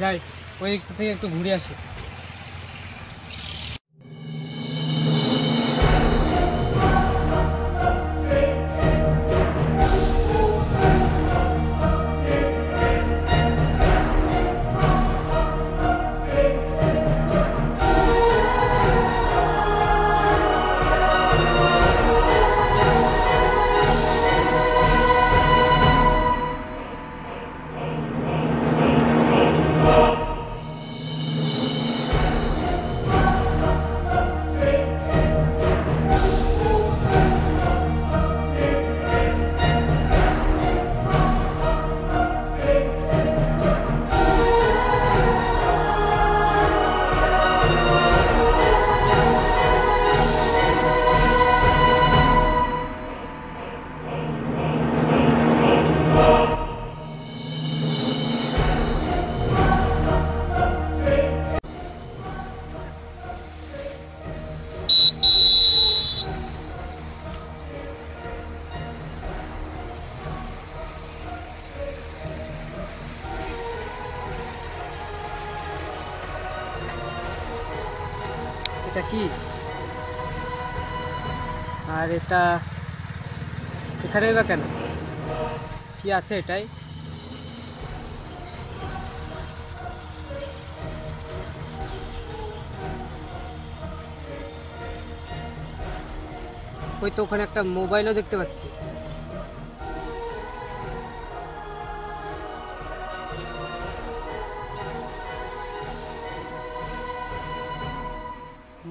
যাই ওই দিক থেকে একটু ঘুরে আসি। এটা কি? আর এটা এখানে বা কেন? কি আছে এটাই? ওই তো ওখানে একটা মোবাইলও দেখতে পাচ্ছি।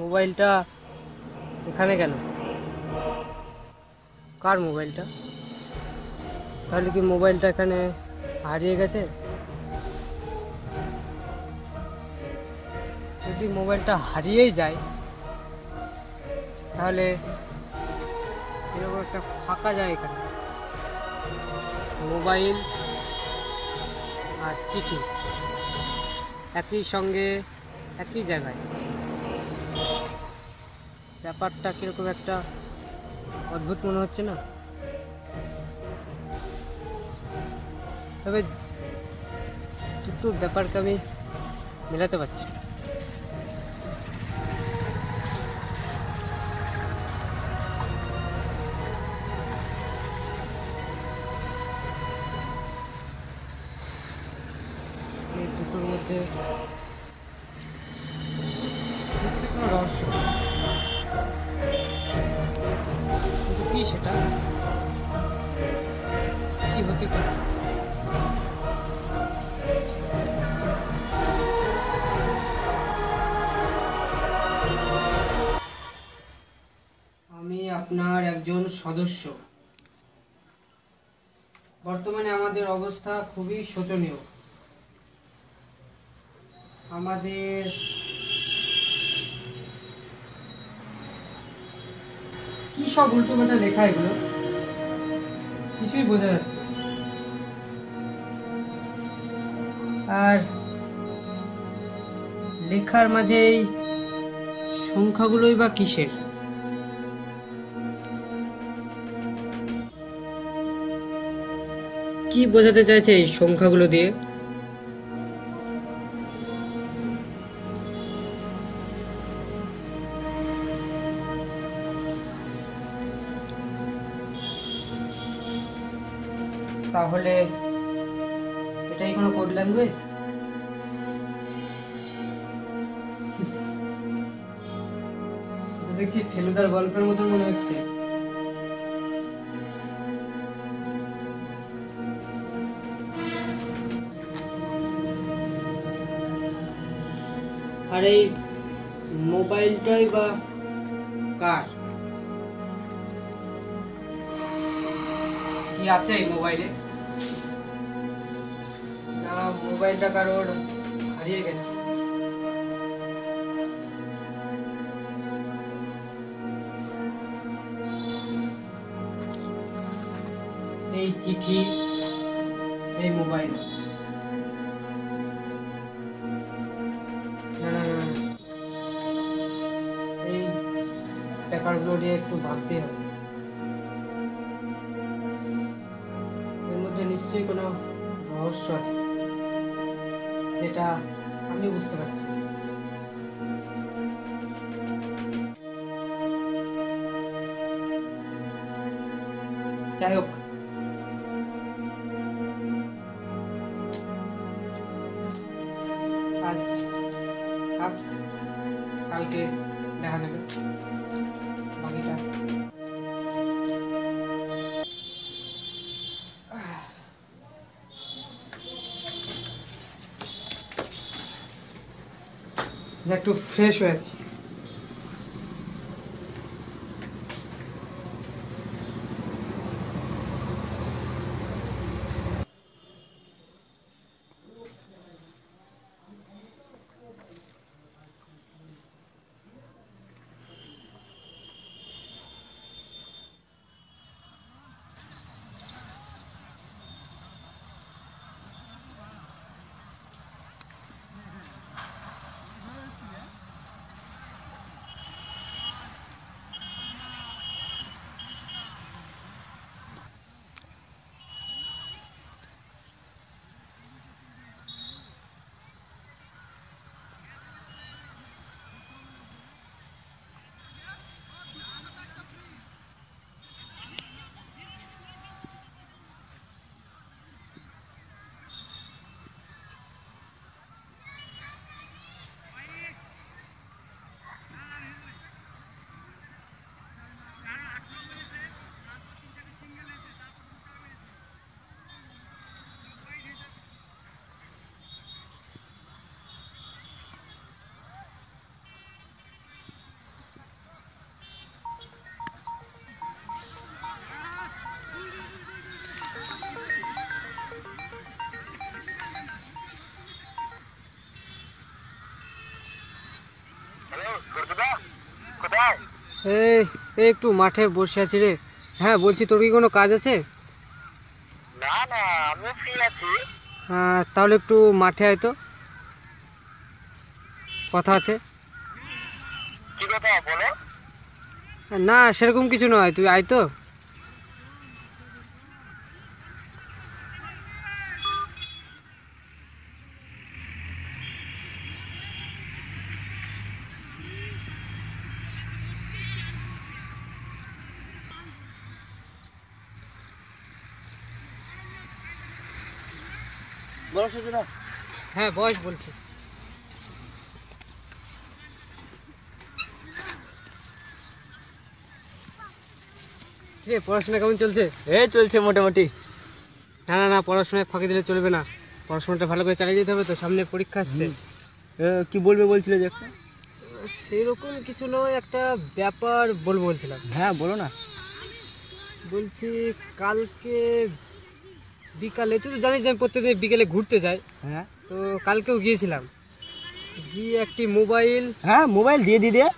মোবাইলটা এখানে কেন? কার মোবাইলটা? তাহলে কি মোবাইলটা এখানে হারিয়ে গেছে? যদি মোবাইলটা হারিয়েই যায় তাহলে এরকম একটা ফাঁকা যায় এখানে, মোবাইল আর চিঠি একই সঙ্গে একই জায়গায়, ব্যাপারটা কিরকম একটা অদ্ভুত মনে হচ্ছে না? তবে দুটো ব্যাপারকে আমি মেলাতে পারছি না। এই দুটোর মধ্যে কোনো রহস্য, কিন্তু কি সেটা কি হতে পারে? আমি আপনার একজন সদস্য। বর্তমানে আমাদের অবস্থা খুবই শোচনীয়। আমাদের কি সব উল্টোপাল্টা লেখা, এগুলো কিছুই বোঝা যাচ্ছে না। আর লেখার মাঝে এই সংখ্যাগুলোই বা কিসের? কি বোঝাতে চাইছে এই সংখ্যাগুলো দিয়ে? তাহলে এটাই কোনো কোড ল্যাঙ্গুয়েজ? দেখছি ফেলুদার গল্পের মতো মনে হচ্ছে। আর এই মোবাইলটাই বা কার? কি আছে এই মোবাইলে? না, মোবাইলটা কারোর হারিয়ে গেছে। এই চিঠি, এই মোবাইল, না না না, এই ব্যাপারগুলো নিয়ে একটু ভাবতে হবে। এর মধ্যে নিশ্চয়ই কোনো রহস্য আছে যেটা আমি বুঝতে পারছি না। যাই হোক, আজ থাক, কালকে দেখা যাবে বাকিটা। একটু ফ্রেশ হয়েছি। এই এই একটু মাঠে বসে আছি রে। হ্যাঁ বলছি, তোর কি কোনো কাজ আছে? না না, আমিও ফ্রি আছি। তাহলে একটু মাঠে আয় তো, কথা আছে। কি কথা বলো? না সেরকম কিছু নয়, তুই আয় তো। বলো সুজনা। হ্যাঁ বস, বলছি। রে পড়াশোনা কেমন চলছে? এই চলছে মোটামুটি। না না না, পড়াশোনায় ফাঁকি দিলে চলবে না। পড়াশোনাটা ভালো করে চালিয়ে যেতে হবে তো, সামনে পরীক্ষা আসছে। কি বলবে বলছিলে যে একটা? সেরকম কিছু নয়, একটা ব্যাপার বলবো বলছিলাম। হ্যাঁ বলো না। বলছি কালকে বিকালে, তুই তো জানিস যে আমি প্রত্যেকদিন বিকেলে ঘুরতে যাই। হ্যাঁ তো কালকেও গিয়েছিলাম, গিয়ে একটি মোবাইল, হ্যাঁ, মোবাইল দিয়ে দিয়ে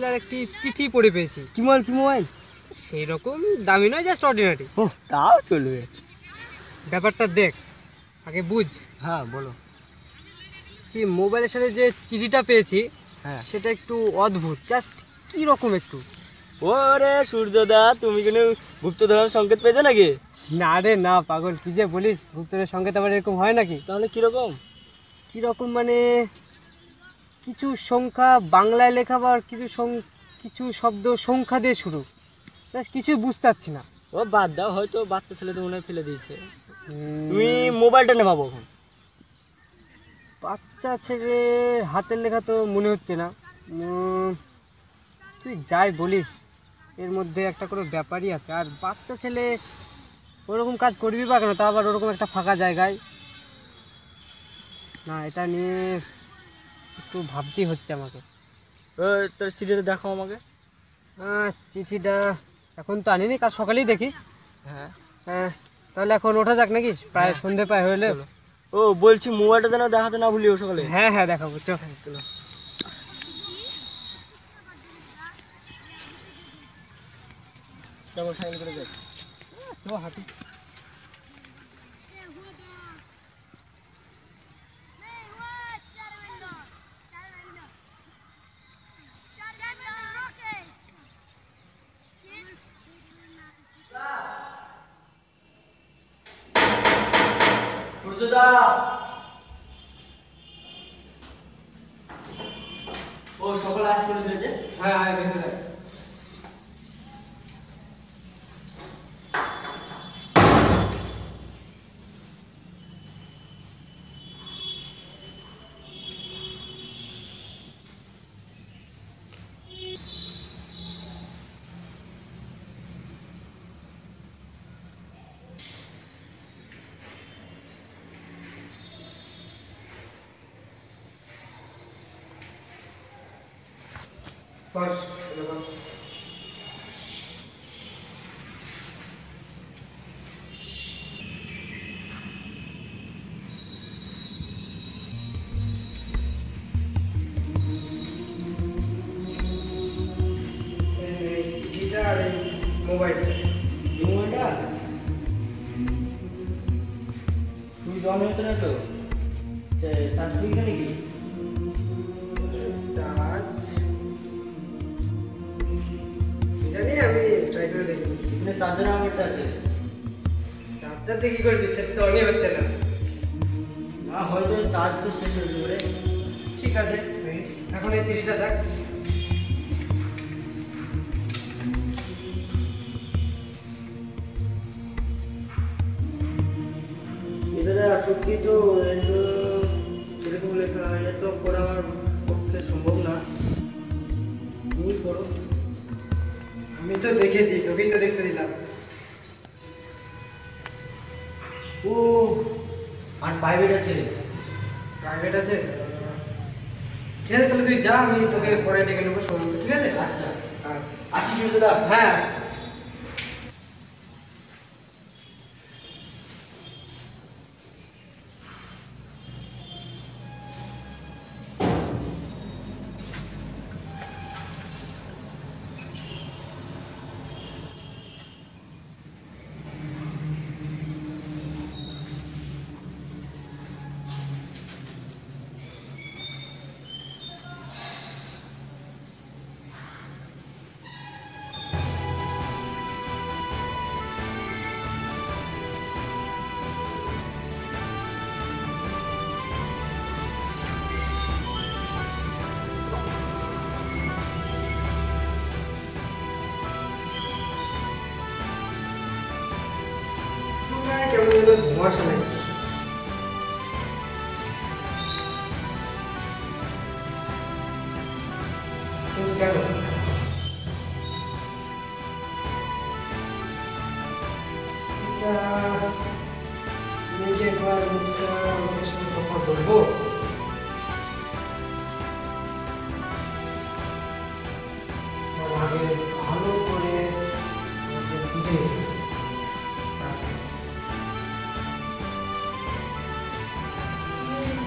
আর একটি চিঠি পড়ে পেয়েছি। কি মোবাইল? কি মোবাইল? সেই রকম দামি নয়, জাস্ট অর্ডিনারি। ও তাও চলবে। ব্যাপারটা দেখ, আগে বুঝ। হ্যাঁ বলো। যে মোবাইলের সাথে যে চিঠিটা পেয়েছি, হ্যাঁ। সেটা একটু অদ্ভুত, জাস্ট কি রকম একটু। ওরে সূর্যদা, তুমি কোনো গুপ্তধন সংকেত পেয়েছো নাকি? না রে না, পাগল, কি যে বলিস, গুপ্তরের সংকেত আবার এরকম হয় নাকি? তাহলে কিরকম? কি রকম মানে, কিছু সংখ্যা বাংলায় লেখা, বা কিছু শব্দ সংখ্যা দিয়ে শুরু, ব্যাস কিছুই বুঝতে পারছি না। ও বাদ দাও, হয়তো বাচ্চা ছেলে তো মনে হয় ফেলে দিয়েছে। তুমি মোবাইলটা নেভাবো এখন। বাচ্চা ছেলে হাতের লেখা তো মনে হচ্ছে না। তুই যাই বলিস, এর মধ্যে একটা করে ব্যাপারই আছে। আর বাচ্চা ছেলে ওরকম কাজ করবি বা কেন, তা আবার ওরকম একটা ফাঁকা জায়গায়। না, এটা নিয়ে একটু ভাবতেই হচ্ছে আমাকে। তোর চিঠিটা দেখাও আমাকে। চিঠিটা এখন তো আনিনি, কাল সকালেই দেখিস। হ্যাঁ। তাহলে এখন ওঠা যাক নাকি, প্রায় সন্ধে প্রায় হইলে। ও বলছি, মোবাইলটা যেন দেখাতে না ভুলিও সকালে। হ্যাঁ হ্যাঁ দেখাবো, চল। চলো। চলো সাইন করে যাই। চল হাঁটি। সূর্যদা, ও সকালে আজ করেছিল যে। হ্যাঁ হ্যাঁ, ভেতরে যাই। বস, বস। চিঠিটা আর এই মোবাইলটা। এই মোবাইলটা তুমি জমা হচ্ছে না তো? চার্জ দিয়েছে নাকি? চার্জ জানি, আমি ট্রাই করে দেখি। এখানে চার্জার নাম্বারটা আছে। চার্জার দিয়ে কি করবি, সেট তো অনই হচ্ছে না। না হয়তো চার্জ তো শেষ হয়ে যাবে। ঠিক আছে, এখন এই চিঠিটা দেখ। এটা সত্যি তো, এরকম লেখা এত পড়া আমার পক্ষে সম্ভব না। তুমি পড়ো। আমি তো দেখেছি, তোকেই তো দেখতে দিলাম। ও আর প্রাইভেট আছে। প্রাইভেট আছে? ঠিক আছে, তাহলে তুই যা, আমি তোকে পরে ডেকে নেবো সময় মতো, ঠিক আছে? আচ্ছা আচ্ছা। আসি সূর্যদা। হ্যাঁ। ভরসা লাগছে। কিন্তু কেন? নিজে একবার ওদের সঙ্গে কথা বলবো। আগে ভালো করে ওকে বুঝে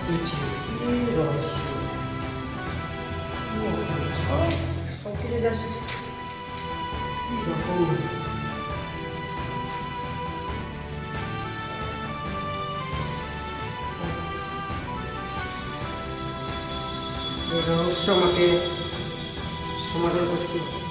চিঠি কি রহস্য সব কিছু যাচ্ছে কি রকম। এই রহস্য আমাকে সমাধান করতে হবে।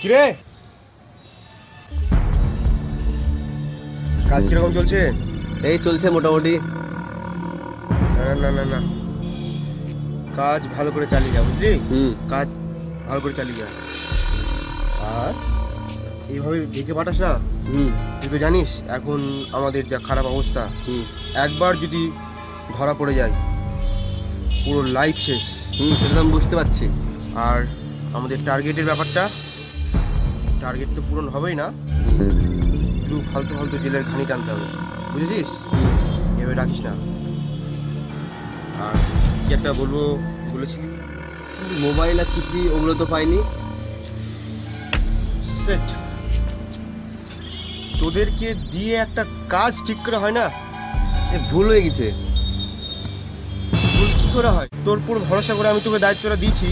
কিরে, কাজ কিরকম চলছে? এই চলছে মোটামুটি। না না না না, কাজ ভালো করে চালিয়ে যা, বুঝলি? কাজ ভালো করে চালিয়ে যা। আর এইভাবে ডেকে পাঠাস না। তুই তো জানিস এখন আমাদের যা খারাপ অবস্থা। একবার যদি ধরা পড়ে যায় পুরো লাইফ শেষ। সেটা আমি বুঝতে পারছি। আর আমাদের টার্গেটের ব্যাপারটা, টার্গেট তো পূরণ হবেই না, একটু ফালতু ফালতু জেলের ঘানি টানতে হবে, বুঝেছিস? এভাবে রাখিস না। আর কি একটা বলবো বলেছিলি? মোবাইল আর চিঠি ওগুলো তো পাইনি। সেট, তোদেরকে দিয়ে একটা কাজ ঠিক করে হয় না? ভুল হয়ে গেছে। ভুল কি করে হয়? তোর পুরো ভরসা করে আমি তোকে দায়িত্বটা দিয়েছি,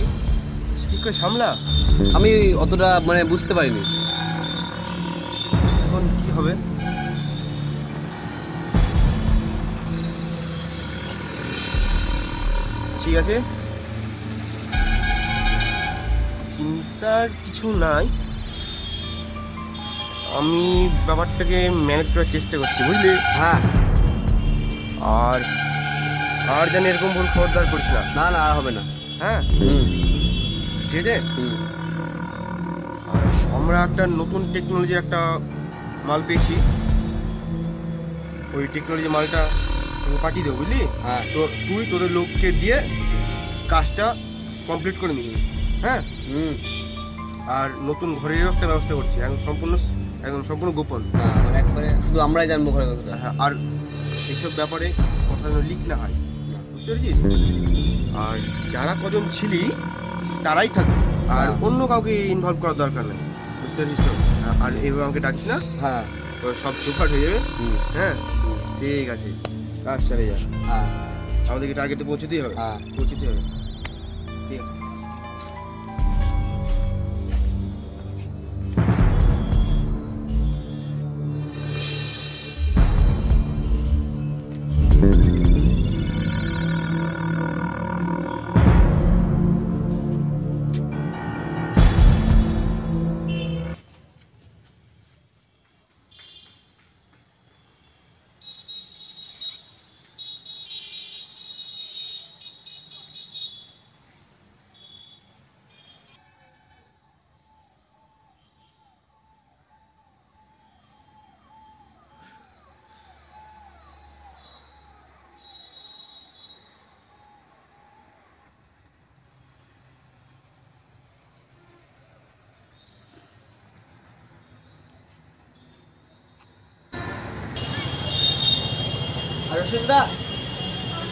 ঠিক করে সামলা। আমি অতটা মানে বুঝতে পারিনি। এখন কি হবে? ঠিক আছে, চিন্তার কিছু নাই, আমি ব্যাপারটাকে ম্যানেজ করার চেষ্টা করছি, বুঝলি? হ্যাঁ। আর আর জানি এরকম ভুল খবরদার করিস না। না না, আর হবে না। হ্যাঁ, ঠিক আছে। আর আমরা একটা নতুন টেকনোলজির একটা মাল পেয়েছি, ওই টেকনোলজি মালটা তোকে পাঠিয়ে দেবো, বুঝলি? হ্যাঁ। তো তুই তোদের লোককে দিয়ে কাজটা কমপ্লিট করে নিবি। হ্যাঁ। আর নতুন ঘরেরও একটা ব্যবস্থা করছি, একদম সম্পূর্ণ গোপন। মানে একবারে শুধু আমরাই জানবো ঘরের কথাটা। হ্যাঁ, আর এইসব ব্যাপারে কথা যেন লিক না হয়, বুঝতে পেরেছিস? আর যারা কজন ছিলি তারাই থাকবে, আর অন্য কাউকে ইনভলভ করার দরকার নেই। বুঝতে পারছিস তো? আর এইভাবে আমাকে ডাকিস না, হ্যাঁ তোর সব সুপার হয়ে যাবে। হুম হ্যাঁ ঠিক আছে, কাজ চালিয়ে যা। হ্যাঁ আমাদেরকে টার্গেটে পৌঁছতেই হবে, হ্যাঁ। পৌঁছতেই হবে। ঠিক আছে। আর রশিদদা,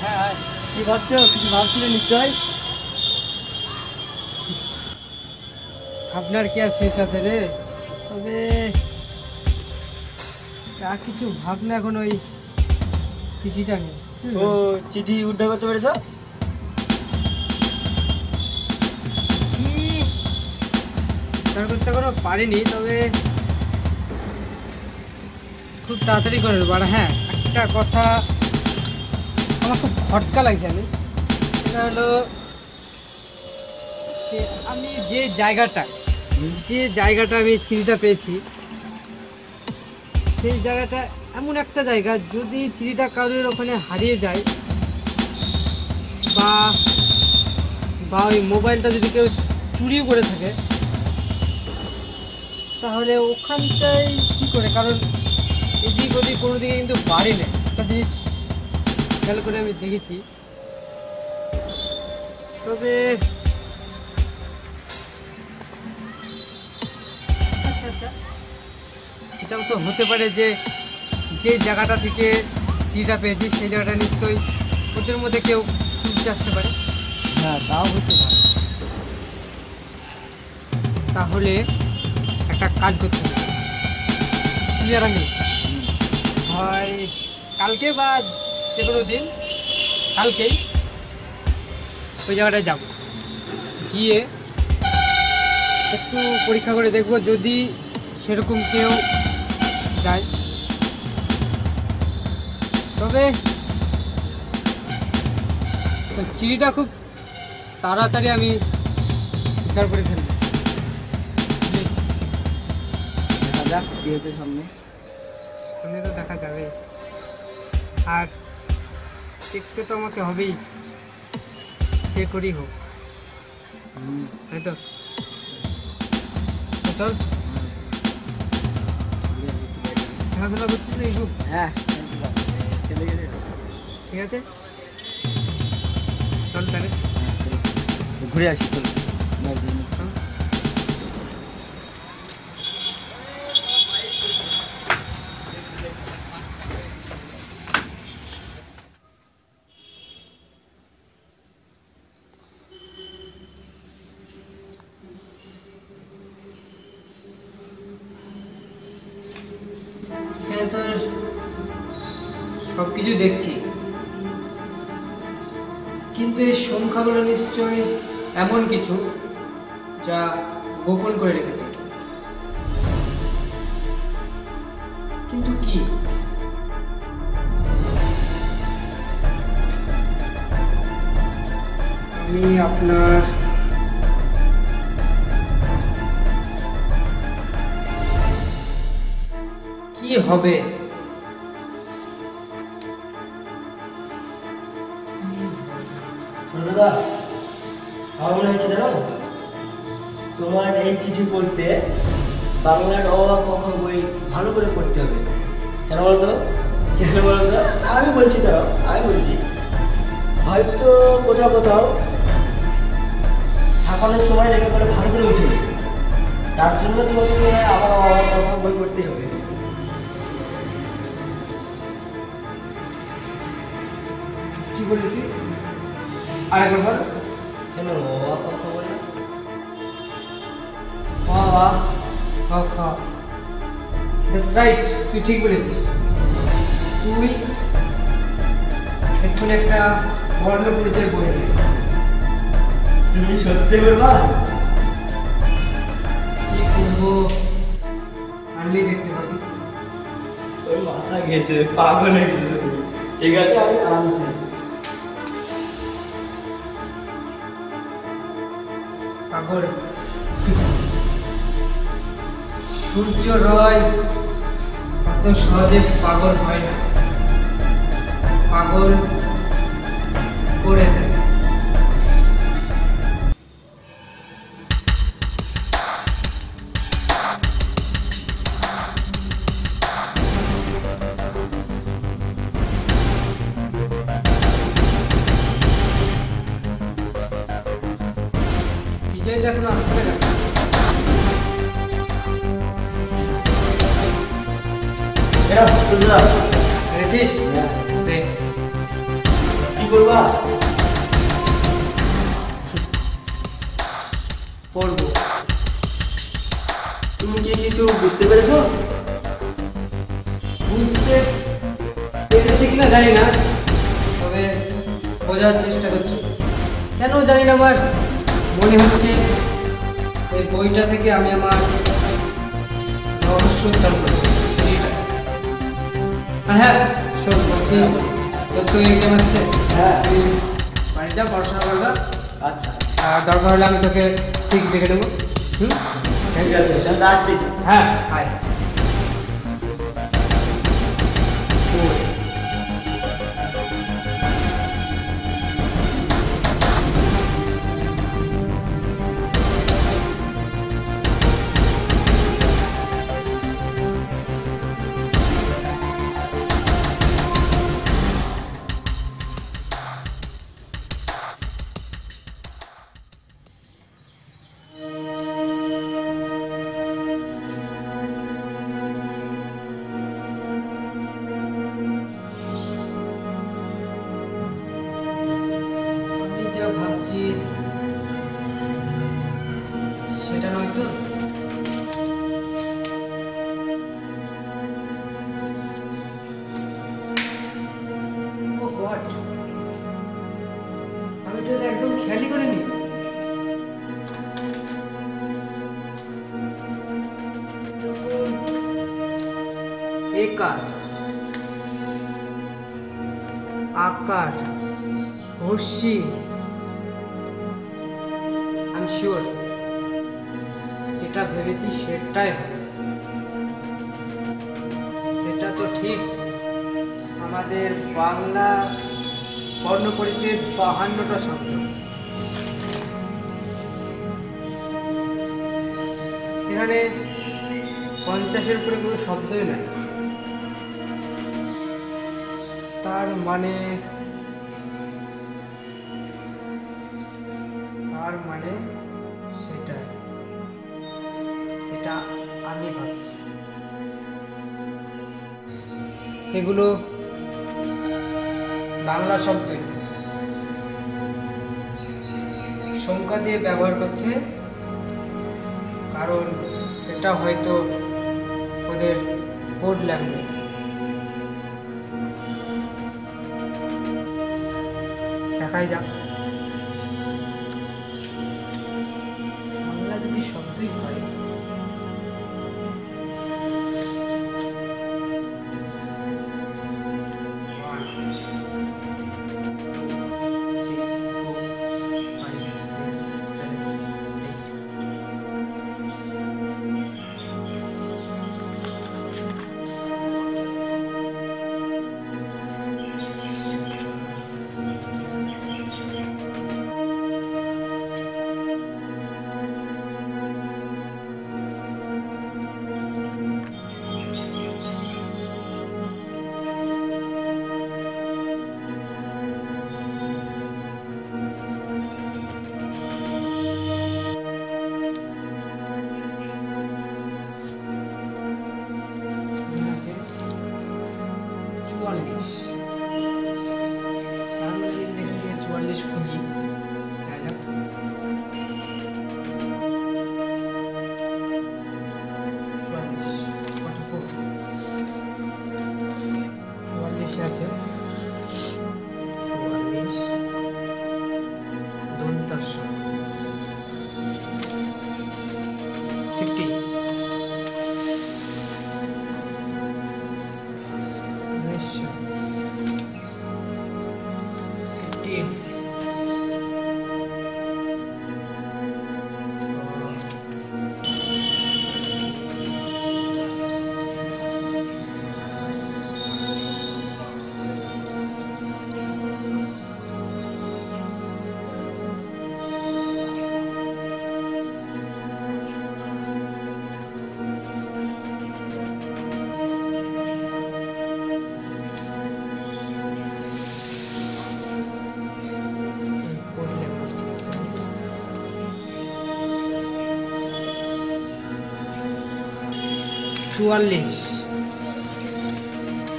হ্যাঁ কি ভাবছো? কিছু ভাবছিলে নিশ্চয়? আপনার কি আর শেষ আছে রে? তবে যা কিছু ভাবনা এখন ওই চিঠিটা নেই। ও চিঠি উদ্ধার করতে পেরেছ? চিঠি উদ্ধার করতে এখনো পারিনি, তবে খুব তাড়াতাড়ি করে নেবো। আর হ্যাঁ, একটা কথা আমার খুব খটকা লাগছে জানিস, সেটা হলো যে আমি যে জায়গাটা আমি চিঠিটা পেয়েছি, সেই জায়গাটা এমন একটা জায়গা, যদি চিঠিটা কারোর ওখানে হারিয়ে যায় বা ওই মোবাইলটা যদি কেউ চুরিও করে থাকে, তাহলে ওখানটায় কী করে? কারণ এদিক ওদিক কোনো দিকে কিন্তু বাড়ি নেই। একটা জিনিস খেয়াল করে আমি দেখেছি। তবে আচ্ছা, এটাও তো হতে পারে যে জায়গাটা থেকে চিঠিটা পেয়েছি সেই জায়গাটা নিশ্চয়ই ওদের মধ্যে কেউ খুঁজতে আসতে পারে। হ্যাঁ, তাও হতে পারে। তাহলে একটা কাজ করতে হবে, তুমি আর আমি হয় কালকে বা যে কোনো দিন, কালকেই ওই জায়গাটায় যাব, গিয়ে একটু পরীক্ষা করে দেখবো, যদি সেরকম কেউ যায়। তবে ওই চিঠিটা খুব তাড়াতাড়ি আমি উদ্ধার করে ফেলবো। দেখা যাক কি হচ্ছে সামনে। সামনে তো দেখা যাবে, আর দেখতে তো আমাকে হবেই, যে করি হোক, তাই তো? তো চল, খেলাধুলা করছিস না একটু? হ্যাঁ, চলে গেলে ঠিক আছে, চল তাহলে। ঘুরে আসি, চলো। চল। এখানে তো সব কিছু দেখছি, কিন্তু এই সংখ্যাগুলো নিশ্চয়ই এমন কিছু যা গোপন করে রেখেছে। কিন্তু কি? আমি আপনার কি হবে? দাদা, আমার মনে হচ্ছে জানো, তোমার এই চিঠি পড়তে বাংলার অ আ ক খ বই ভালো করে পড়তে হবে। কেন বলতো? কেন বলতো? আমি বলছি, দাঁড়াও, আমি বলছি। হয়তো কোথাও কোথাও ছাপানোর সময় লেখা করে ভালো করে উঠে, তার জন্য তোমাকে আবার অ আ ক খ বই পড়তে হবে। কি বললি তুই? আরেকবার বল। কেন অ আ ক খ বলে? অ আ দ্যাটস রাইট, তুই ঠিক বলেছিস। তুই এক্ষুনি একটা বর্ণ পরিচয় বই নে। তুমি সত্যি বলবা? কি করবো, আনলেই দেখতে পাবি। ওই মাথা গেছে, পাগল হয়ে গেছে তুমি। ঠিক আছে, আমি আনছি। পাগল? সূর্য রয় অত সহজে পাগল হয় না, পাগল করে দেয়। বিজয়টা এখনো আসতে না। এরা চলে যাও। পেরেছিস? দেখ কি করবা? পড়বো। তুমি কি কিছু বুঝতে পেরেছো? বুঝতে পেরেছি কিনা জানি না, তবে বোঝার চেষ্টা করছি। কেন জানি না, আমার মনে হচ্ছে এই বইটা থেকে আমি আমার রহস্য উদ্ধার করবো। চিঠিটা। আর হ্যাঁ শোন, বলছি তোর তো এক্সাম আসছে। হ্যাঁ। তুই বাড়ি যা, পড়াশোনা করবা। আচ্ছা, আর দরকার হলে আমি তোকে ঠিক দেখে দেবো। হুম, ঠিক আছে, তাহলে আসছি। হ্যাঁ হাই। আমি যা ভাবছি সেটা নয় তো? ও গড, আমি তো এটা একদম খেয়ালই করিনি। একার, আকার, হর্ষি, আমি শিওর যেটা ভেবেছি সেটাই হবে। এটা তো ঠিক, আমাদের বাংলা বর্ণ পরিচয়ের 52টা শব্দ। এখানে 50-এর উপরে কোনো শব্দই নাই। তার মানে সেটাই যেটা আমি ভাবছি। এগুলো বাংলা শব্দ, সংখ্যা দিয়ে ব্যবহার করছে, কারণ এটা হয়তো ওদের কোড ল্যাঙ্গুয়েজ। দেখাই যাক, বাংলা যদি শব্দই হয়, খুঁজি। আছে 44 দন্তাস্য 50 উনিশশো 15 44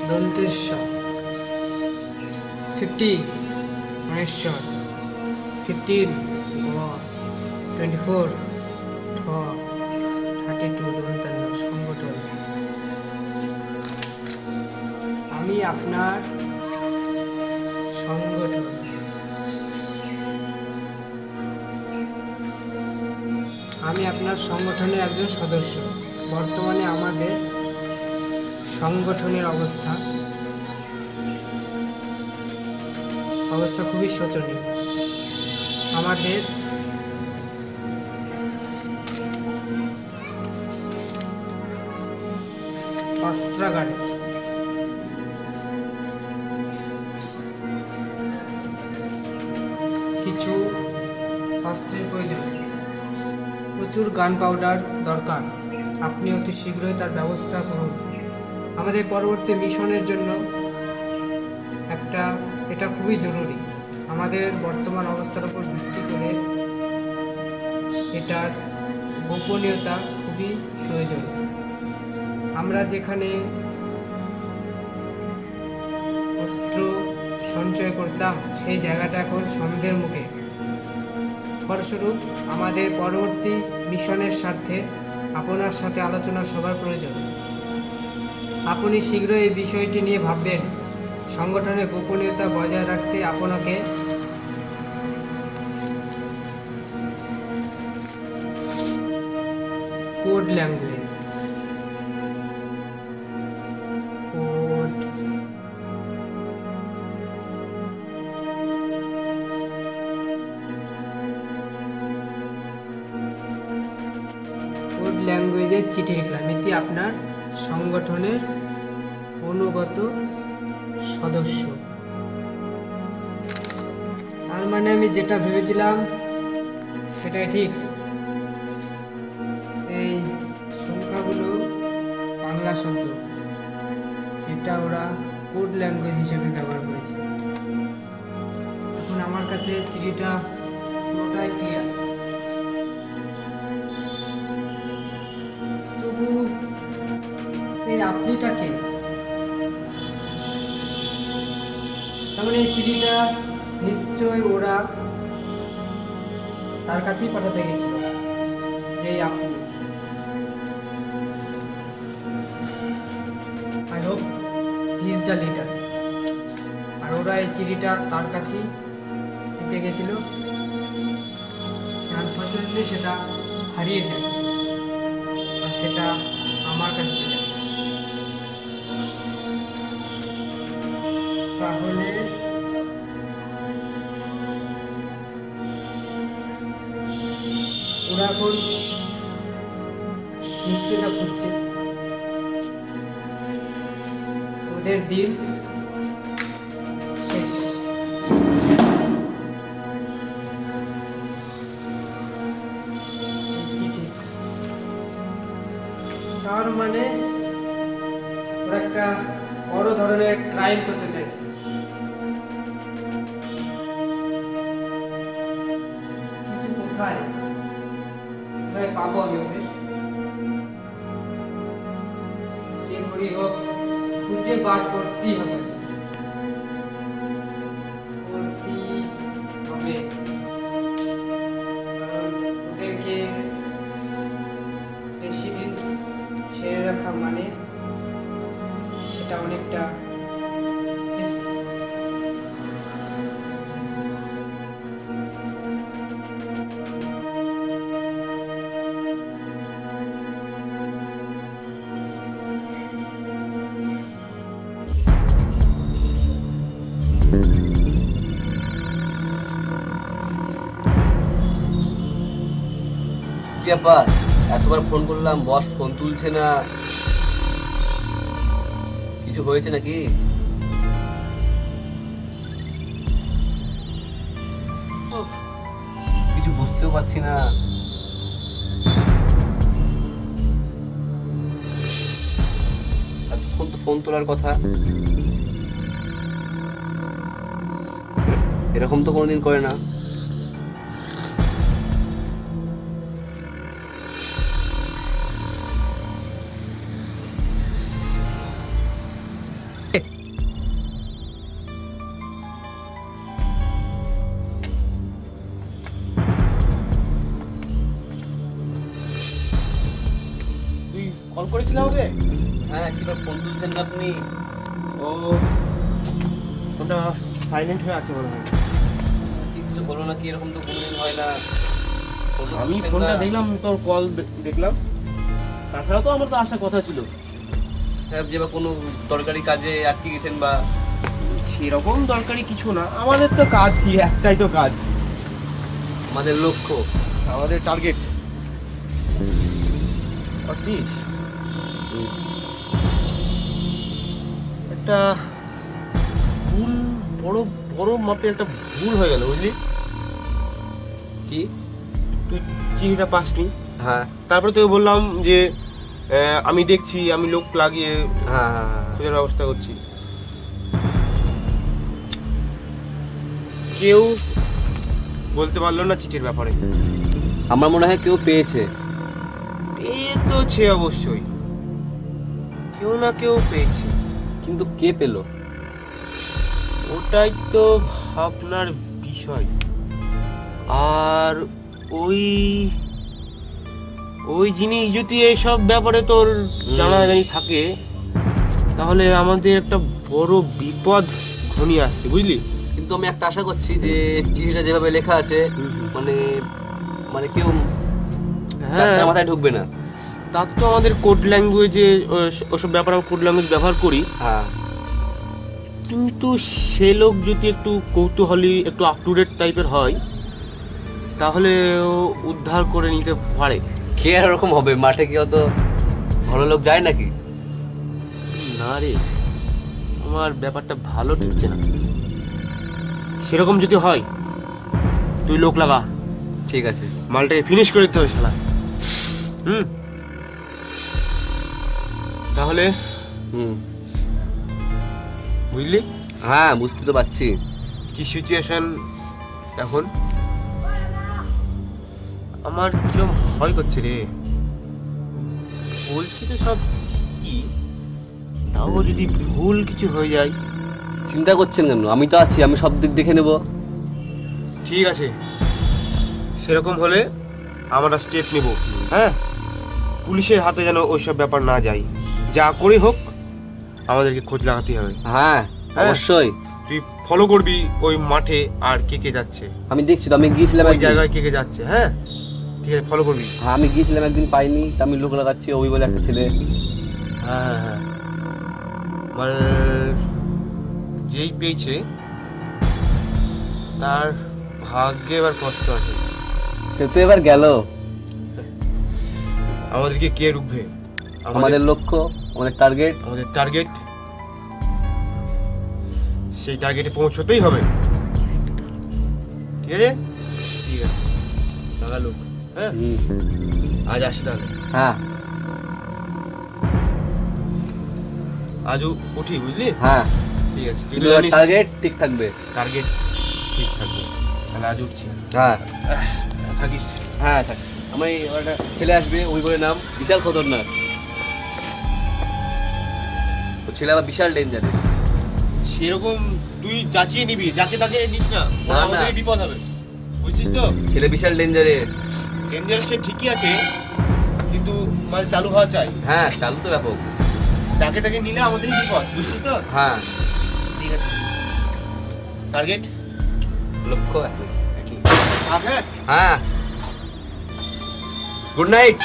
দন্তেশ্ব 50 মহেশ্বর 15 24 32 দন্তান্ন সংগঠন। আমি আপনার সংগঠন আমি আপনার সংগঠনের একজন সদস্য। বর্তমানে আমাদের সংগঠনের অবস্থা খুবই শোচনীয়। আমাদের অস্ত্রাগারে কিছু অস্ত্রের প্রয়োজন, প্রচুর গান পাউডার দরকার। আপনি অতি শীঘ্রই তার ব্যবস্থা করুন। আমাদের পরবর্তী মিশনের জন্য এটা খুবই জরুরি। আমাদের বর্তমান অবস্থার উপর ভিত্তি করে এটার গোপনীয়তা খুবই প্রয়োজন। আমরা যেখানে অস্ত্র সঞ্চয় করতাম সেই জায়গাটা এখন সন্দেহের মুখে। ফলস্বরূপ আমাদের পরবর্তী মিশনের স্বার্থে আপনার সাথে আলোচনা সবার প্রয়োজন। আপনি শীঘ্রই এই বিষয়টি নিয়ে ভাববেন। সংগঠনের গোপনীয়তা বজায় রাখতে আপনাকে কোড ল্যাঙ্গুয়েজ ল্যাঙ্গুয়েজের চিঠি লিখলাম। এটি আপনার সংগঠনের অনুগত সদস্য। তার মানে আমি যেটা ভেবেছিলাম সেটাই ঠিক। এই সংখ্যাগুলো বাংলা শব্দ, যেটা ওরা কোড ল্যাঙ্গুয়েজ হিসেবে ব্যবহার করেছে। এখন আমার কাছে চিঠিটা পুরোটাই ক্লিয়ার। এই আপনিটা কে? তার মানে এই চিঠিটা নিশ্চয় ওরা তার কাছেই পাঠাতে গেছিল, যে আপনি। I hope he is the leader. আর ওরা এই চিঠিটা তার কাছেই দিতে গেছিল। আনফর্চুনেটলি সেটা হারিয়ে যায়, আর সেটা আমার কাছে চলে আসে। তাহলে ওরা এখন নিশ্চয়টা খুঁজছে। ওদের দিন শেষ। চিঠি, তার মানে ওরা একটা বড় ধরনের ক্রাইম করতে চাইছে। কিন্তু কোথায় পাবো আমি ওদের? যে করেই হোক খুঁজে বার করতেই হবে। কারণ ওদেরকে বেশি দিন ছেড়ে রাখা মানে সেটা অনেকটা কি ব্যাপার? এতবার ফোন করলাম, বস ফোন তুলছে না। কিছু হয়েছে নাকি? উফ, কিছু বুঝতেও পারছি না। এতক্ষণ তো ফোন তোলার কথা। এরকম তো কোনোদিন করে না। তুই কল করেছিলি আমাকে? হ্যাঁ, কিবার ফোন তুলছেন না আপনি? ও, ফোনটা সাইলেন্ট হয়ে আছে মনে হয়। কিছু বলো না, কি এরকম তো কোনোদিন হয় না। ফোন তো আমি তুলছেন ফোনটা না। দেখলাম, তোর কল দেখলাম। তাছাড়া তো আমার তো আসার কথা ছিল। হ্যাঁ, যে বা কোনো দরকারি কাজে আটকে গেছেন বা সেরকম দরকারি কিছু না, আমাদের তো কাজ কি, একটাই তো কাজ, আমাদের লক্ষ্য। আমাদের টার্গেট। অতীশ, একটা ভুল, বড় বড় মাপের একটা ভুল হয়ে গেল, বুঝলি? কি? তুই চিনিটা পাসনি, হ্যাঁ তারপরে তোকে বললাম যে আমি দেখছি, আমি লোক লাগিয়ে হ্যাঁ হ্যাঁ হ্যাঁ। খোঁজার ব্যবস্থা করছি। কেউ বলতে পারলো না চিঠির ব্যাপারে। আমার মনে হয় কেউ পেয়েছে। তো ছে অবশ্যই, কেউ না কেউ পেয়েছে, কিন্তু কে পেলো? ওটাই তো ভাবনার বিষয়। আর ওই ওই জিনিস যদি এইসব ব্যাপারে তোর জানাজানি থাকে, তাহলে আমাদের একটা বড় বিপদ ঘনিয়ে আসছে, বুঝলি? কিন্তু আমি একটা আশা করছি যে চিঠিটা যেভাবে লেখা আছে, মানে মানে কেউ হ্যাঁ, মাথায় ঢুকবে না। তাতে তো আমাদের কোড ল্যাঙ্গুয়েজে, ওসব ব্যাপারে আমরা কোড ল্যাঙ্গুয়েজ ব্যবহার করি। হ্যাঁ, কিন্তু সে লোক যদি একটু কৌতূহলী, একটু আপ টু ডেট টাইপের হয়, তাহলে ও উদ্ধার করে নিতে পারে। কে আর ওরকম হবে? মাঠে কি অত ভালো লোক যায় নাকি? না রে, আমার ব্যাপারটা ভালো ঠেকছে না। সেরকম যদি হয়, তুই লোক লাগা, ঠিক আছে। মালটাকে ফিনিশ করে দিতে হবে শালা। তাহলে হুম, বুঝলি হ্যাঁ বুঝতে তো পারছি। কি সিচুয়েশন এখন? আমার কিরম ভয় করছে রে। বলছি তো সব কি, তাও যদি ভুল কিছু হয়ে যায়। চিন্তা করছেন কেন? আমি তো আছি, আমি সব দিক দেখে নেব। ঠিক আছে, সেরকম হলে আমরা স্টেপ নেব। হ্যাঁ, পুলিশের হাতে যেন ওইসব ব্যাপার না যায়। যা করেই হোক আমাদেরকে খোঁজ লাগাতে হবে। হ্যাঁ অবশ্যই। তুই ফলো করবি ওই মাঠে আর কে কে যাচ্ছে, আমি দেখছি তো, আমি গিয়েছিলাম ওই একদিন। জায়গায় কে কে যাচ্ছে। হ্যাঁ ঠিক আছে, ফলো করবি। হ্যাঁ, আমি গিয়েছিলাম একদিন, পাইনি, তা আমি লোক লাগাচ্ছি। ওই বলে একটা ছেলে। হ্যাঁ হ্যাঁ হ্যাঁ, মানে যেই পেয়েছে তার ভাগ্যে এবার কষ্ট আছে। সে তো এবার গেল। আমাদেরকে কে রুখবে? আমাদের লক্ষ্য, আমাদের টার্গেট। আমাদের টার্গেট, সেই টার্গেটে পৌঁছতেই হবে। ঠিক আছে, ঠিক আছে, লাগা লোক। হ্যাঁ, আজ আসি তাহলে। হ্যাঁ আজও উঠি, বুঝলি? হ্যাঁ, ঠিক আছে, কিন্তু টার্গেট ঠিক থাকবে। টার্গেট ঠিক থাকবে, তাহলে আজ উঠছি। হ্যাঁ থাকিস। হ্যাঁ থাক। আমার এই একটা ছেলে আসবে, ওই বলে নাম, বিশাল খতরনাক। ও ছেলে আবার বিশাল ডেঞ্জারাস। সেরকম তুই যাচিয়ে নিবি, যাকে তাকে নিস না, না, না। আমাদেরই বিপদ হবে, বুঝছিস তো? ছেলে বিশাল ডেঞ্জারাস। ডেঞ্জার সে ঠিকই আছে, কিন্তু মাল চালু হওয়া চাই। হ্যাঁ, চালু তো ব্যাপক। যাকে তাকে নিলে আমাদেরই বিপদ, বুঝছিস তো? হ্যাঁ, ঠিক আছে, টার্গেট লক্ষ্য একই। হ্যাঁ। হ্যাঁ, গুড নাইট।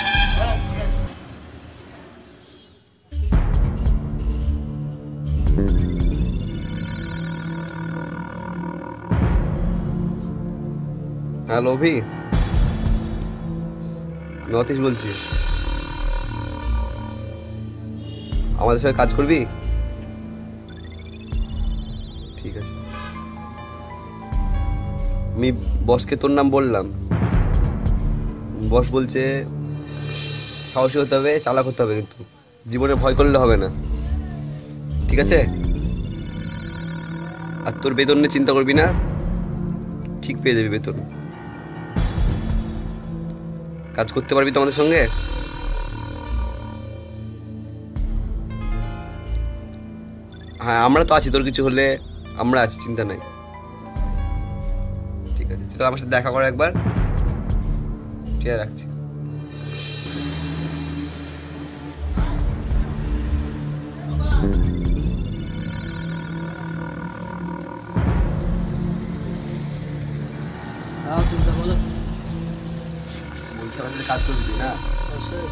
হ্যালো অভি, আমি অতীশ বলছি। আমাদের সঙ্গে কাজ করবি? ঠিক আছে। আমি বসকে তোর নাম বললাম, বস বলছে সাহসী হতে হবে, চালাক হতে হবে, কিন্তু জীবনে ভয় করলে হবে না, ঠিক আছে? আর তোর বেতন নিয়ে চিন্তা করবি না, ঠিক পেয়ে যাবি বেতন। কাজ করতে পারবি তো আমাদের সঙ্গে? হ্যাঁ, আমরা তো আছি, তোর কিছু হলে আমরা আছি, চিন্তা নাই। ঠিক আছে, তুই আমার সাথে দেখা কর একবার। ঠিক আছে, রাখছি। চিন্তা বলো। বলছি আমার সাথে কাজ করবি না? অবশ্যই।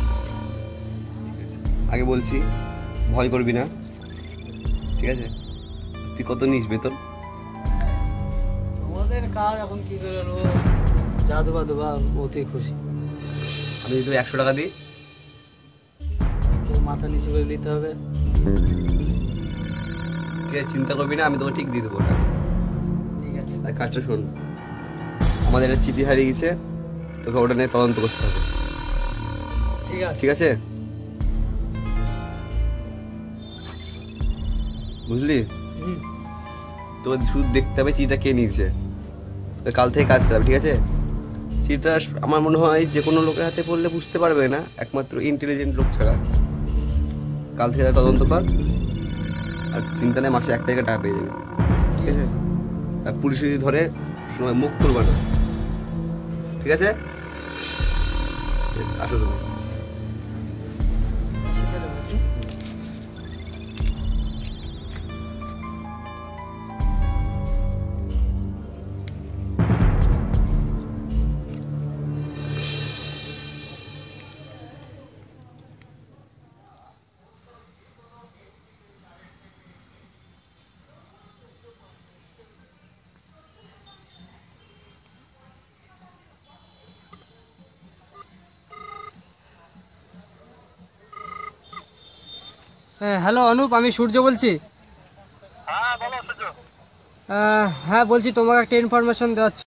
ঠিক আছে, আগে বলছি ভয় করবি না, ঠিক আছে? তুই কত নিস বেতন? আমাদের কাজ এখন কি করে নেবো, যা দেবা দেবা, অতি খুশি। আমি যদি 100 টাকা দিই? তো মাথা নিচু করে নিতে হবে। ঠিক আছে, চিন্তা করবি না, আমি তোকে ঠিক দিয়ে দেবো ওটা। ঠিক আছে। আর কাজটা শোন, আমাদের একটা চিঠি হারিয়ে গেছে, তোকে ওটা নিয়ে তদন্ত করতে হবে, ঠিক আছে। ঠিক আছে? বুঝলি? হুম। তোকে শুধু দেখতে হবে চিঠিটা কে নিয়েছে, তো কাল থেকে কাজ করবে, ঠিক আছে? চিঠিটা আমার মনে হয় যে কোনো লোকের হাতে পড়লে বুঝতে পারবে না, একমাত্র ইন্টেলিজেন্ট লোক ছাড়া। কাল থেকে তদন্ত কর, আর চিন্তা নেই, মাসে 1 টাকা টাকা পেয়ে যাবে, ঠিক আছে? আর পুলিশ যদি ধরে সময় মুখ করবে না, ঠিক আছে? আসো তুমি। শীতালে বসি। হ্যাঁ, হ্যালো অনুপ, আমি সূর্য বলছি। হ্যাঁ বলছি, তোমাকে একটা ইনফরমেশন দেওয়া ছিল।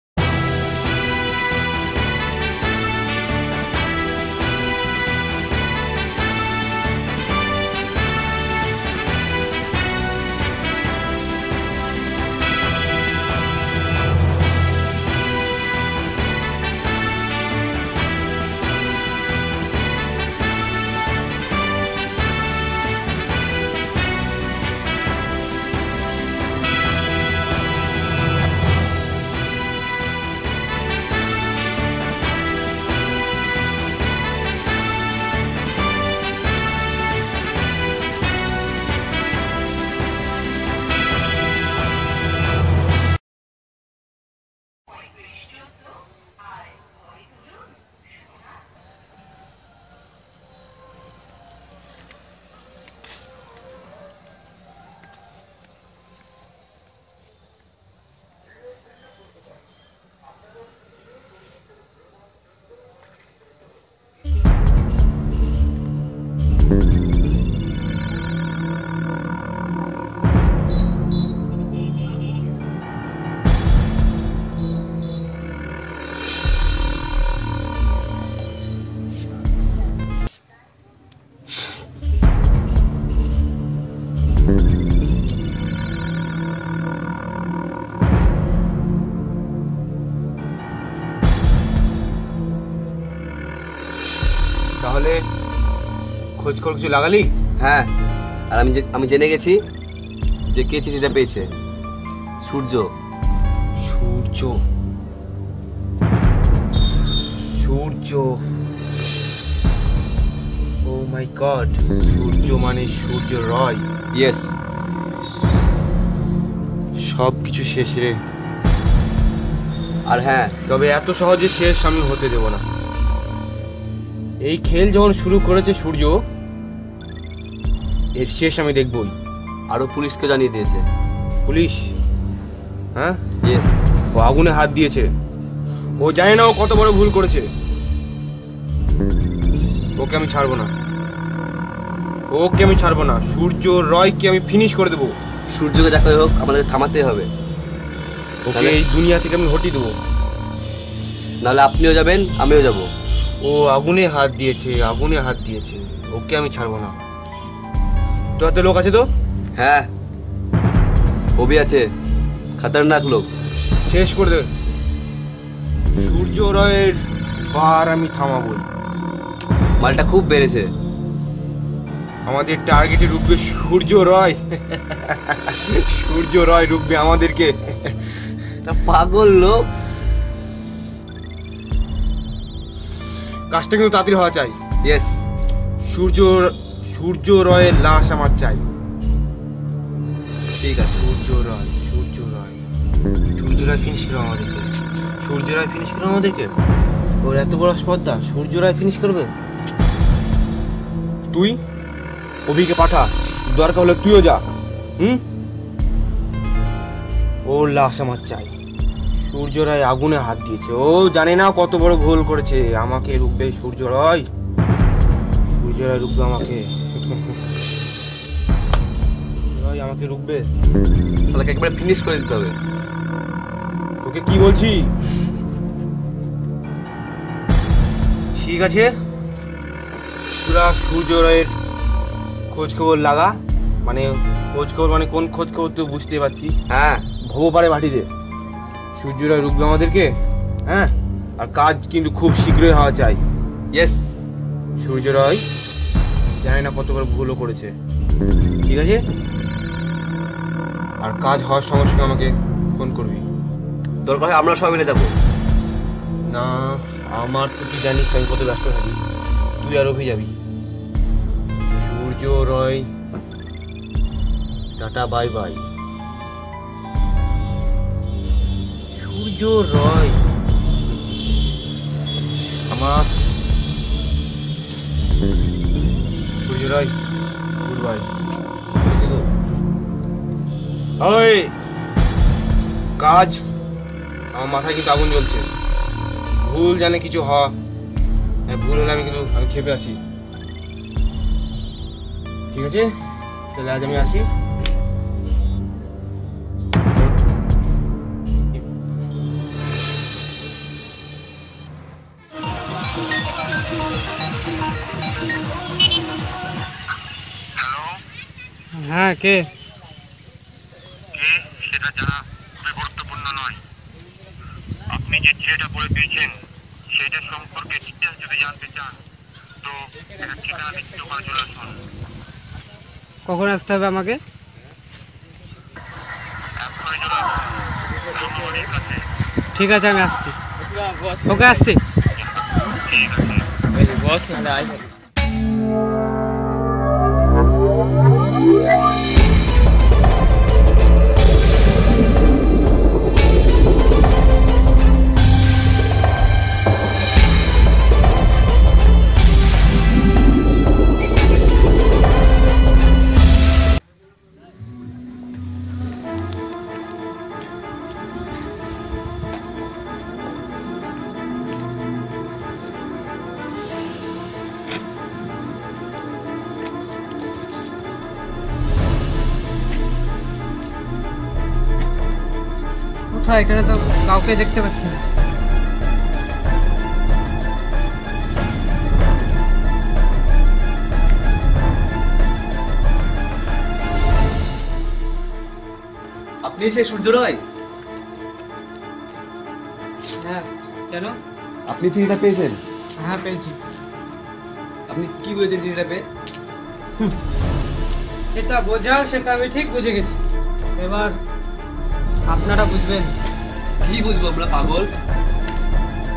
তাহলে খোঁজ খবর কিছু লাগালি? হ্যাঁ, আর আমি জেনে গেছি যে কে চিঠিটা পেয়েছে। সূর্য। সূর্য, সূর্য, ও মাই গড, সূর্য মানে সূর্য রয়। ইয়েস। সব কিছু শেষ রে। আর হ্যাঁ, তবে এত সহজে শেষ আমি হতে দেব না। এই খেল যখন শুরু করেছে সূর্য, এর শেষ আমি দেখবই। আরো পুলিশকে জানিয়ে দিয়েছে। পুলিশ? হ্যাঁ, ইয়েস। ও আগুনে হাত দিয়েছে। ও জানে না ও কত বড় ভুল করেছে। ওকে আমি ছাড়বো না, ওকে আমি ছাড়বো না। সূর্য রয়কে আমি ফিনিশ করে দেবো। সূর্যকে দেখা হোক, আমাদের থামাতে হবে, ওকে এই দুনিয়া থেকে আমি হটিয়ে দেবো। নাহলে আপনিও যাবেন, আমিও যাব। ও আগুনে হাত দিয়েছে, আগুনে হাত দিয়েছে, ওকে আমি ছাড়বো না। তোর হাতে লোক আছে তো? হ্যাঁ, ওবি আছে, খতরনাক লোক। শেষ করে দে। সূর্য রয়ের বার আমি থামাবো। মালটা খুব বেড়েছে। আমাদের টার্গেটে রুখবে সূর্য রয়। সূর্য রয় রুখবে আমাদেরকে। একটা পাগল লোক। কাজটা কিন্তু তাড়াতাড়ি হওয়া চাই। ইয়েস। সূর্য রয়ের লাশ আমার চাই। ঠিক আছে। সূর্য রয় ফিনিশ করো আমাদেরকে। সূর্য রায় ফিনিশ করো আমাদেরকে। ওর এত বড় স্পর্ধা, সূর্য রায় ফিনিশ করবে। তুই অভিকে পাঠা, দরকার হলে তুইও যা। ওর লাশ আমার চাই। সূর্য রায় আগুনে হাত দিয়েছে, ও জানে না কত বড় ভুল করেছে। আমাকে রুখবে সূর্য রায়, সূর্য রায় রুখবে আমাকে। রায় আমাকে রুখবে। তাহলে একবারে ফিনিশ করে দিতে হবে। তোকে কি বলছি? ঠিক আছে, তোরা সূর্য রায়ের খোঁজ খবর লাগা। মানে খোঁজ খবর মানে কোন খোঁজ খবর তুই বুঝতে পারছিস? হ্যাঁ, ভোপারে পাঠিয়ে দে। সূর্য রায় রুখবে আমাদেরকে। হ্যাঁ, আর কাজ কিন্তু খুব শীঘ্রই হওয়া চাই। ইয়েস। সূর্য রায় জানি না কত বড় ভুলও করেছে, ঠিক আছে? আর কাজ হওয়ার সঙ্গে সঙ্গে আমাকে ফোন করবি। দরকার হয় আমরা সবাই মিলে যাবো। না, আমার তো কি জানিস আমি কত ব্যস্ত থাকি। তুই আর অভি যাবি। সূর্য রয় টাটা বাই বাই। সূর্য রয় আমার, সূর্য রয় গুড বাই। ওই কাজ, আমার মাথায় কিন্তু আগুন জ্বলছে। ভুল জানে কিছু হওয়া, ভুল হলে আমি খেপে আছি। ঠিক আছে, তাহলে আজ আমি আসি। হ্যাঁ, কে? সেটা জানা খুবই গুরুত্বপূর্ণ নয়। আপনি যে চিঠিটা পড়ে পেয়েছেন সেটা সম্পর্কে ডিটেলস যদি জানতে চান তো একটা ঠিকানা দিচ্ছি, ওখানে চলে আসুন। কখন আসতে হবে আমাকে? এখনই চলে আসুন রঙ্গবাড়ির কাছে। ঠিক আছে, আমি আসছি। ওকে, আসছি। ঠিক আছে। কোথায়? এখানে তো কাউকে দেখতে পাচ্ছি না। আপনি সেই সূর্য রয়? হ্যাঁ, কেন? আপনি চিঠিটা পেয়েছেন? হ্যাঁ, পেয়েছি। আপনি কি বুঝেছেন চিঠিটা পেয়ে? যেটা বোঝার সেটা আমি ঠিক বুঝে গেছি। এবার আপনারা বুঝবেন। কি বুঝবো আমরা, পাগল?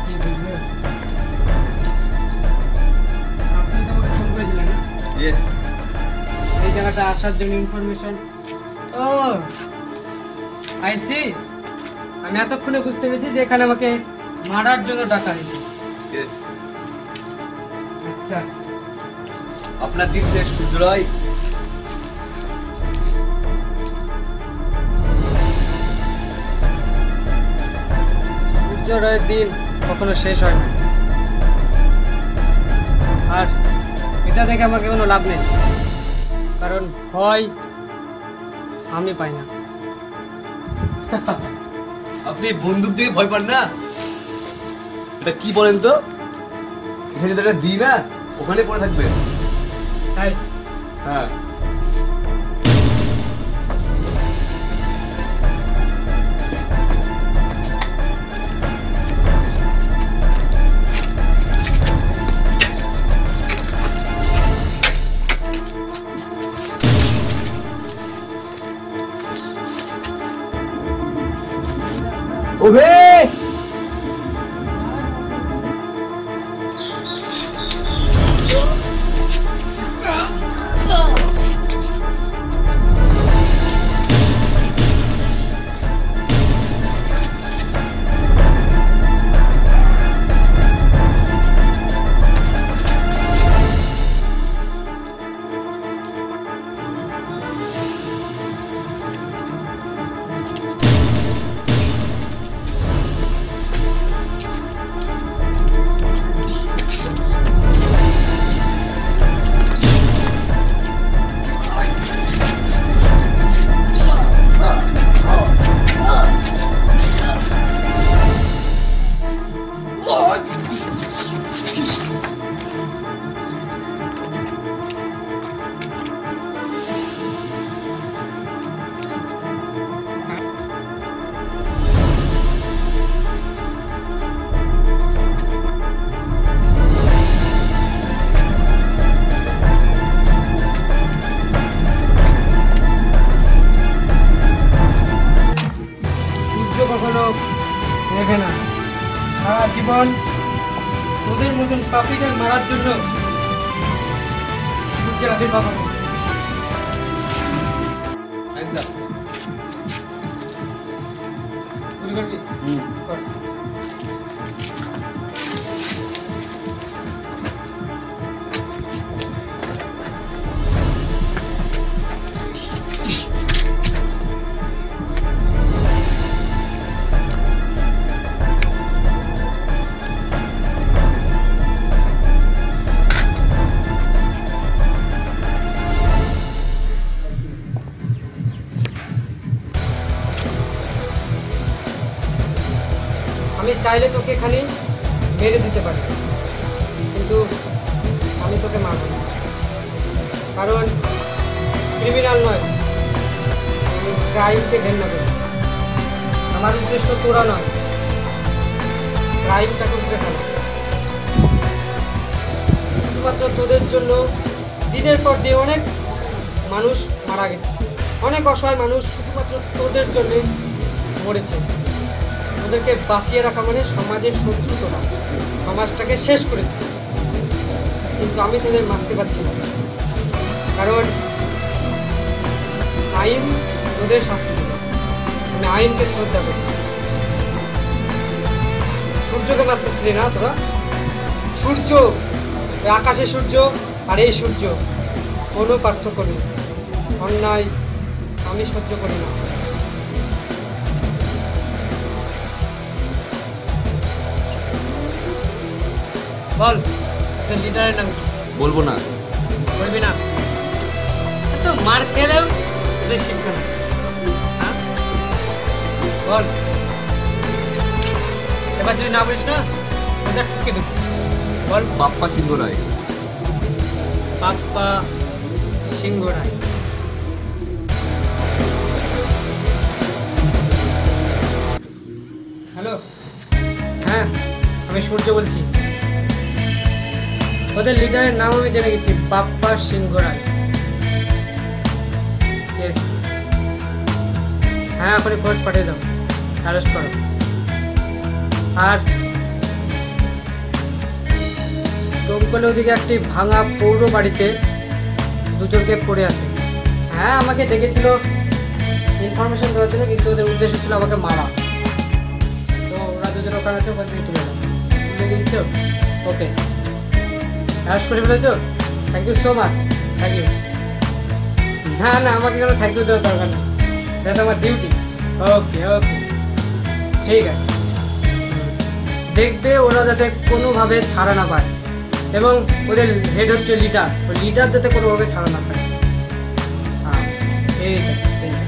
কি বুঝবেন? আপনি তো আমাকে ফোন করেছিলেন না? ইয়েস। এই জায়গাটা আসার জন্য ইনফরমেশন। O, I C. আমি এতক্ষণে বুঝতে পেরেছি যে এখানে আমাকে মারার জন্য ডাকা হয়েছে। ইয়েস। আচ্ছা, আপনার দিন শেষ সূর্য রয়। সূর্য রায়ের দিন কখনো শেষ হয় না। আর এটা দেখে আমাকে কোনো লাভ নেই, কারণ ভয় আমি পাই না। আপনি বন্দুক দিয়ে ভয় পান না? এটা কি বলেন তো? এখানে যদি একটা দিই না, ওখানে পড়ে থাকবে। তাই হ্যাঁ। ওবে সূর্য কখনো দেখে না। সারা জীবন তোদের মতন পাপীদের মারার জন্য সূর্যের আবির্ভাব হবে। শুরু করবি? কর। আমি চাইলে তোকে এখানে মেরে দিতে পারি, কিন্তু আমি তোকে মারব না, কারণ ক্রিমিনাল নয়, আমি ক্রাইমকে ঘেন্না করি। আমার উদ্দেশ্য তোরা নয়, ক্রাইমটাকে উঠে ফেলা। শুধুমাত্র তোদের জন্য দিনের পর দিন অনেক মানুষ মারা গেছে, অনেক অসহায় মানুষ শুধুমাত্র তোদের জন্যে মরেছে। ওদেরকে বাঁচিয়ে রাখা মানে সমাজের শত্রু তোরা, সমাজটাকে শেষ করে দিত। কিন্তু আমি তোদের মারতে পারছি না, কারণ আইন তোদের শাস্তি দেবে। আমি আইনকে শ্রদ্ধা করি। সূর্যকে মারতেছিলি না তোরা? সূর্য, ওই আকাশে সূর্য আর এই সূর্য, কোনো পার্থক্য নেই। অন্যায় আমি সহ্য করি না। বল, তোর লিডারের নাম কি? বলবো না। বলবি না? তো মার খেলেও তোদের শিক্ষা না। হ্যাঁ বল, এবার যদি না বলিস না সোজা ঠুকে দেবো। বল। বাপ্পা সিংহ রায়। বাপ্পা সিংহ রায়। হ্যালো, হ্যাঁ আমি সূর্য বলছি। ওদের লিডারের নাম আমি জেনে গেছি, বাপ্পা সিংহ রায়। ইয়েস, হ্যাঁ আপনি খোঁজ পাঠিয়ে দাও, অ্যারেস্ট করো। আর দমকলের ওদিকে একটি ভাঙা পৌর বাড়িতে দুজনকে পড়ে আছে। হ্যাঁ আমাকে ডেকেছিল ইনফরমেশন দেওয়ার জন্য, কিন্তু ওদের উদ্দেশ্য ছিল আমাকে মারা। তো ওরা দুজন ওখানে আছে, ওখান থেকে তুলে দাও। তুলে দিচ্ছ? ওকে, অ্যারেস্ট করে ফেলেছো? Thank you so much. Thank you. না না, আমাকে কোনো থ্যাংক ইউ দেওয়ার দরকার নেই, এটা তো আমার ডিউটি। ওকে ওকে, ঠিক আছে। দেখবে ওরা যাতে কোনোভাবে ছাড়া না পায়, এবং ওদের হেড হচ্ছে লিডার, ওই লিডার যাতে কোনোভাবে ছাড়া না থাকে। হ্যাঁ এইটা এইটা